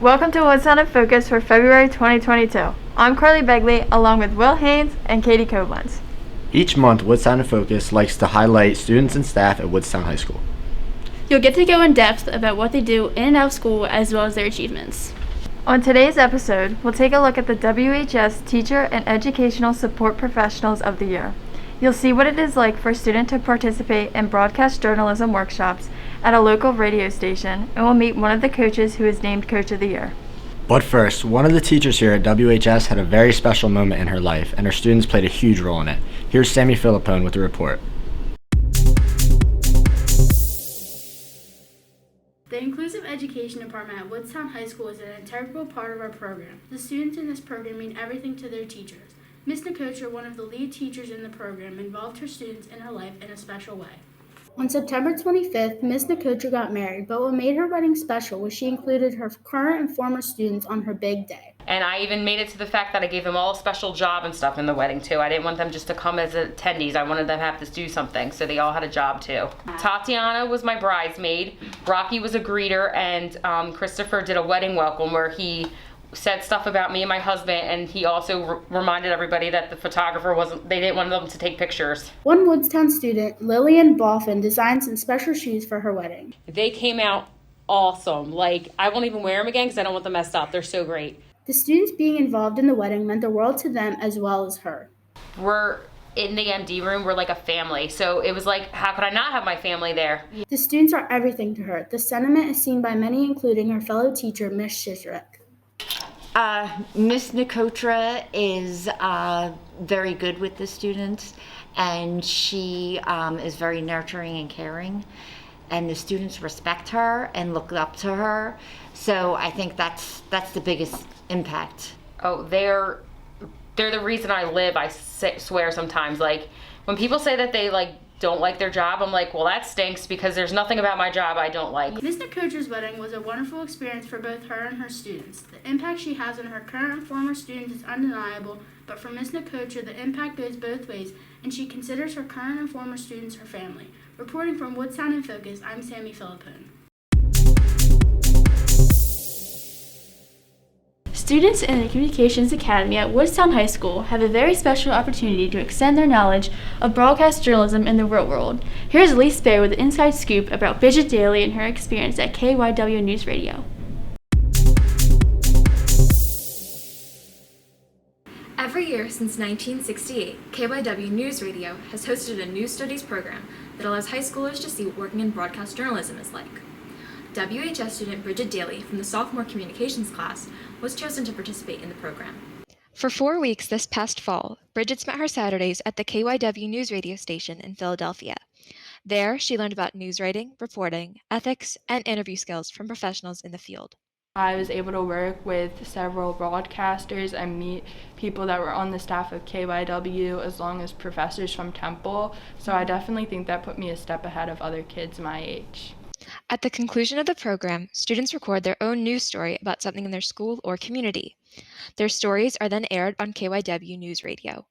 Welcome to Woodstown In Focus for February 2022. I'm Carly Begley, along with Will Haynes and Katie Koblenz. Each month, Woodstown In Focus likes to highlight students and staff at Woodstown High School. You'll get to go in depth about what they do in and out of school as well as their achievements. On today's episode, we'll take a look at the WHS Teacher and Educational Support Professionals of the Year. You'll see what it is like for a student to participate in broadcast journalism workshops at a local radio station, and we'll meet one of the coaches who is named Coach of the Year. But first, one of the teachers here at WHS had a very special moment in her life, and her students played a huge role in it. Here's SAMI FILIPPONE with the report. The Inclusive Education Department at Woodstown High School is an integral part of our program. The students in this program mean everything to their teachers. Ms. NICOTRA, one of the lead teachers in the program, involved her students in her life in a special way. On September 25th, Ms. NICOTRA got married, but what made her wedding special was she included her current and former students on her big day. And I even made it to the fact that I gave them all a special job and stuff in the wedding too. I didn't want them just to come as attendees. I wanted them to have to do something, so they all had a job too. Tatiana was my bridesmaid, Rocky was a greeter, and Christopher did a wedding welcome where he said stuff about me and my husband, and he also reminded everybody that the photographer they didn't want them to take pictures. One Woodstown student, Lillian Boffin, designed some special shoes for her wedding. They came out awesome. Like, I won't even wear them again because I don't want them messed up. They're so great. The students being involved in the wedding meant the world to them as well as her. We're in the MD room, we're like a family. So it was like, how could I not have my family there? The students are everything to her. The sentiment is seen by many, including her fellow teacher, Ms. CHISARIK. Miss NICOTRA is very good with the students, and she is very nurturing and caring, and the students respect her and look up to her. So I think that's the biggest impact. Oh, they're the reason I live. I swear sometimes, like when people say that they don't like their job, I'm like, well, that stinks because there's nothing about my job I don't like. Ms. NICOTRA's wedding was a wonderful experience for both her and her students. The impact she has on her current and former students is undeniable, but for Ms. NICOTRA, the impact goes both ways, and she considers her current and former students her family. Reporting from Woodstown In Focus, I'm SAMI FILIPPONE. Students in the Communications Academy at Woodstown High School have a very special opportunity to extend their knowledge of broadcast journalism in the real world. Here's ELISE with an inside scoop about BRIGID Daly and her experience at KYW News Radio. Every year since 1968, KYW News Radio has hosted a news studies program that allows high schoolers to see what working in broadcast journalism is like. WHS student BRIGID Daly from the sophomore communications class was chosen to participate in the program. For 4 weeks this past fall, Bridget spent her Saturdays at the KYW News Radio station in Philadelphia. There, she learned about news writing, reporting, ethics, and interview skills from professionals in the field. I was able to work with several broadcasters and meet people that were on the staff of KYW as long as professors from Temple, so I definitely think that put me a step ahead of other kids my age. At the conclusion of the program, students record their own news story about something in their school or community. Their stories are then aired on KYW News Radio.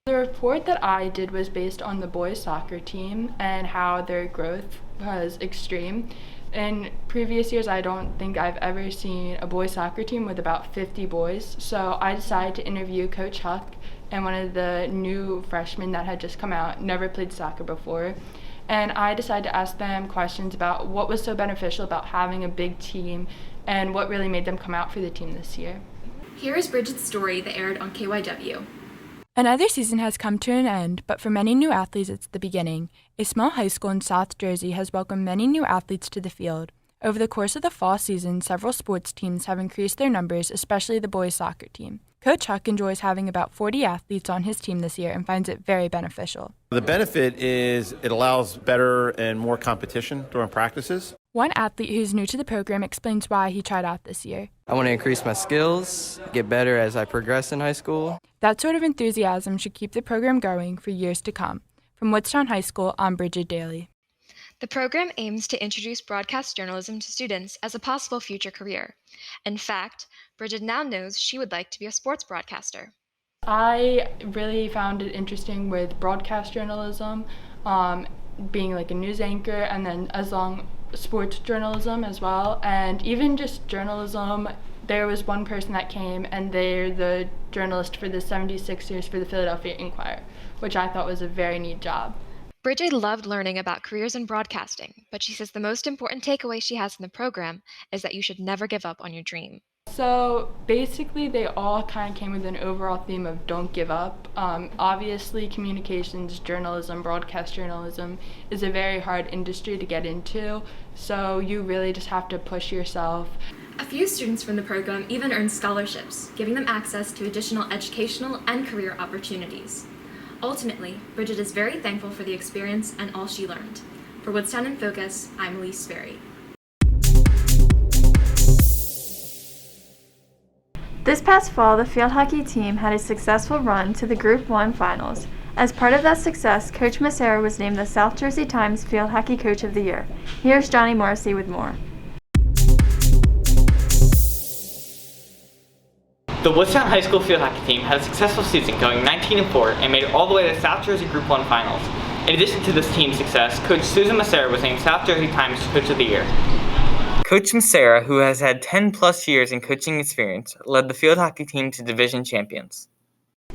The report that I did was based on the boys soccer team and how their growth was extreme. In previous years, I don't think I've ever seen a boys soccer team with about 50 boys, so I decided to interview Coach Huck and one of the new freshmen that had just come out, never played soccer before. And I decided to ask them questions about what was so beneficial about having a big team and what really made them come out for the team this year. Here is Bridget's story that aired on KYW. Another season has come to an end, but for many new athletes it's the beginning. A small high school in South Jersey has welcomed many new athletes to the field. Over the course of the fall season, several sports teams have increased their numbers, especially the boys soccer team. Coach Huck enjoys having about 40 athletes on his team this year and finds it very beneficial. The benefit is it allows better and more competition during practices. One athlete who's new to the program explains why he tried out this year. I want to increase my skills, get better as I progress in high school. That sort of enthusiasm should keep the program going for years to come. From Woodstown High School, I'm BRIGID Daly. The program aims to introduce broadcast journalism to students as a possible future career. In fact, Bridget now knows she would like to be a sports broadcaster. I really found it interesting with broadcast journalism, being like a news anchor, and then sports journalism as well, and even just journalism. There was one person that came, and they're the journalist for the 76ers for the Philadelphia Inquirer, which I thought was a very neat job. Bridget loved learning about careers in broadcasting, but she says the most important takeaway she has from the program is that you should never give up on your dream. So basically they all kind of came with an overall theme of don't give up. Obviously communications, journalism, broadcast journalism is a very hard industry to get into, so you really just have to push yourself. A few students from the program even earned scholarships, giving them access to additional educational and career opportunities. Ultimately, Bridget is very thankful for the experience and all she learned. For Woodstown in Focus, I'm ELISE SPERRY. This past fall, the field hockey team had a successful run to the Group 1 finals. As part of that success, Coach MASSARA was named the South Jersey Times Field Hockey Coach of the Year. Here's Johnny Morrissey with more. The Woodstown High School field hockey team had a successful season, going 19-4 and made it all the way to the South Jersey Group 1 finals. In addition to this team's success, Coach Susan MASSARA was named South Jersey Times Coach of the Year. Coach MASSARA, who has had 10+ years in coaching experience, led the field hockey team to division champions.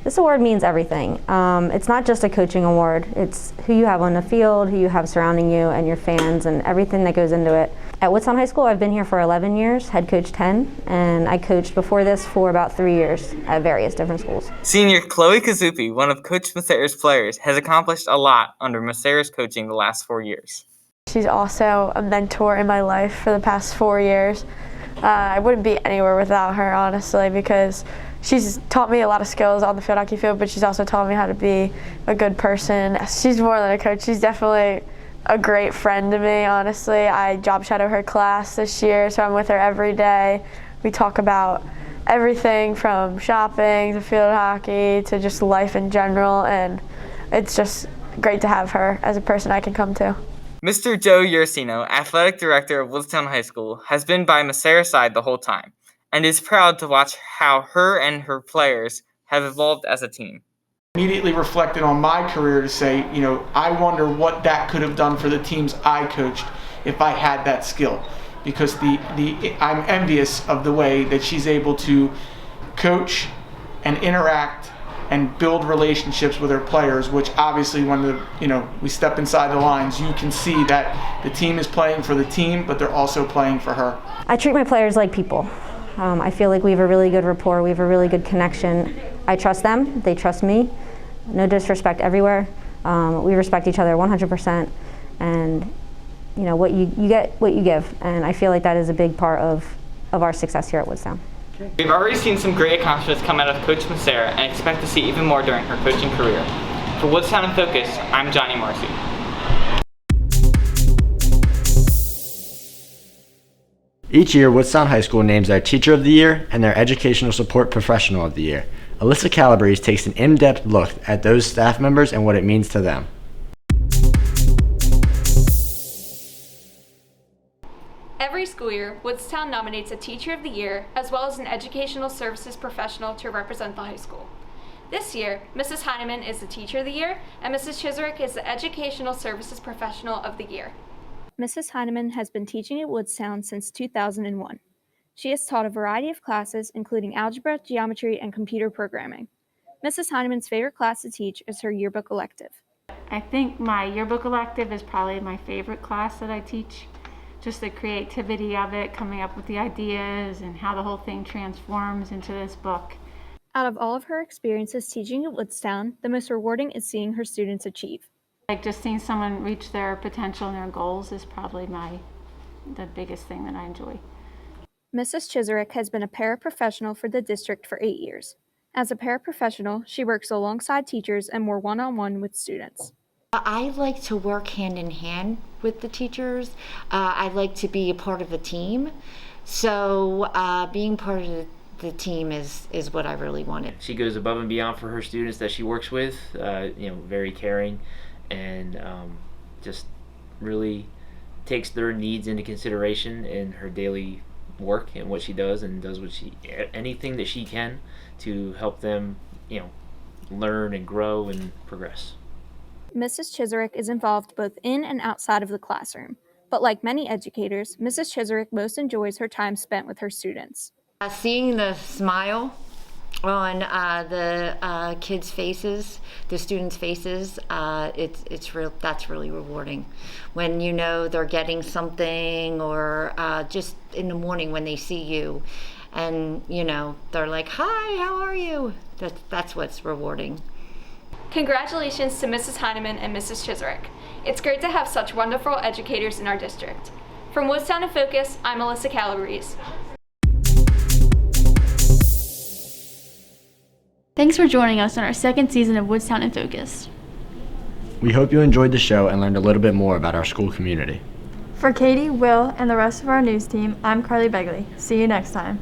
This award means everything. It's not just a coaching award. It's who you have on the field, who you have surrounding you, and your fans, and everything that goes into it. At Woodstown High School, I've been here for 11 years, head coach 10, and I coached before this for about 3 years at various different schools. Senior Chloe CUZZUPE, one of Coach MASSARA's players, has accomplished a lot under MASSARA's coaching the last 4 years. She's also a mentor in my life for the past 4 years. I wouldn't be anywhere without her, honestly, because she's taught me a lot of skills on the field hockey field, but she's also taught me how to be a good person. She's more than a coach. She's definitely a great friend to me, honestly. I job shadow her class this year, so I'm with her every day. We talk about everything from shopping to field hockey to just life in general, and it's just great to have her as a person I can come to. Mr. Joe URSINO, athletic director of Woodstown High School, has been by MASSARA's side the whole time, and is proud to watch how her and her players have evolved as a team. Immediately reflected on my career to say, I wonder what that could have done for the teams I coached if I had that skill. Because I'm envious of the way that she's able to coach and interact and build relationships with her players, which obviously when we step inside the lines, you can see that the team is playing for the team, but they're also playing for her. I treat my players like people. I feel like we have a really good rapport, we have a really good connection. I trust them, they trust me. No disrespect everywhere. We respect each other 100%, and what you get, what you give, and I feel like that is a big part of our success here at Woodstown. We've already seen some great accomplishments come out of Coach MASSARA and expect to see even more during her coaching career. For Woodstown In Focus, I'm Johnny Morrissey. Each year, Woodstown High School names their Teacher of the Year and their Educational Support Professional of the Year. ALYSSA CALABRESE takes an in-depth look at those staff members and what it means to them. Every school year, Woodstown nominates a Teacher of the Year as well as an Educational Services Professional to represent the high school. This year, Mrs. Heineman is the Teacher of the Year and Mrs. CHISARIK is the Educational Services Professional of the Year. Mrs. Heineman has been teaching at Woodstown since 2001. She has taught a variety of classes, including algebra, geometry, and computer programming. Mrs. Heineman's favorite class to teach is her yearbook elective. I think my yearbook elective is probably my favorite class that I teach. Just the creativity of it, coming up with the ideas and how the whole thing transforms into this book. Out of all of her experiences teaching at Woodstown, the most rewarding is seeing her students achieve. Like just seeing someone reach their potential and their goals is probably the biggest thing that I enjoy. Mrs. CHISARIK has been a paraprofessional for the district for 8 years. As a paraprofessional, she works alongside teachers and more one-on-one with students. I like to work hand in hand with the teachers. I like to be a part of a team. So being part of the team is what I really wanted. She goes above and beyond for her students that she works with, very caring, and just really takes their needs into consideration in her daily work and what she does, and does anything that she can to help them, learn and grow and progress. Mrs. CHISARIK is involved both in and outside of the classroom. But like many educators, Mrs. CHISARIK most enjoys her time spent with her students. Seeing the smile on the kids' faces, the students' faces, that's really rewarding. When you know they're getting something, or just in the morning when they see you, and you know they're like, "Hi, how are you?" That's what's rewarding. Congratulations to Mrs. Heineman and Mrs. CHISARIK. It's great to have such wonderful educators in our district. From Woodstown In Focus, I'm Alyssa Calabrese. Thanks for joining us on our second season of Woodstown In Focus. We hope you enjoyed the show and learned a little bit more about our school community. For Katie, Will, and the rest of our news team, I'm Carly Begley. See you next time.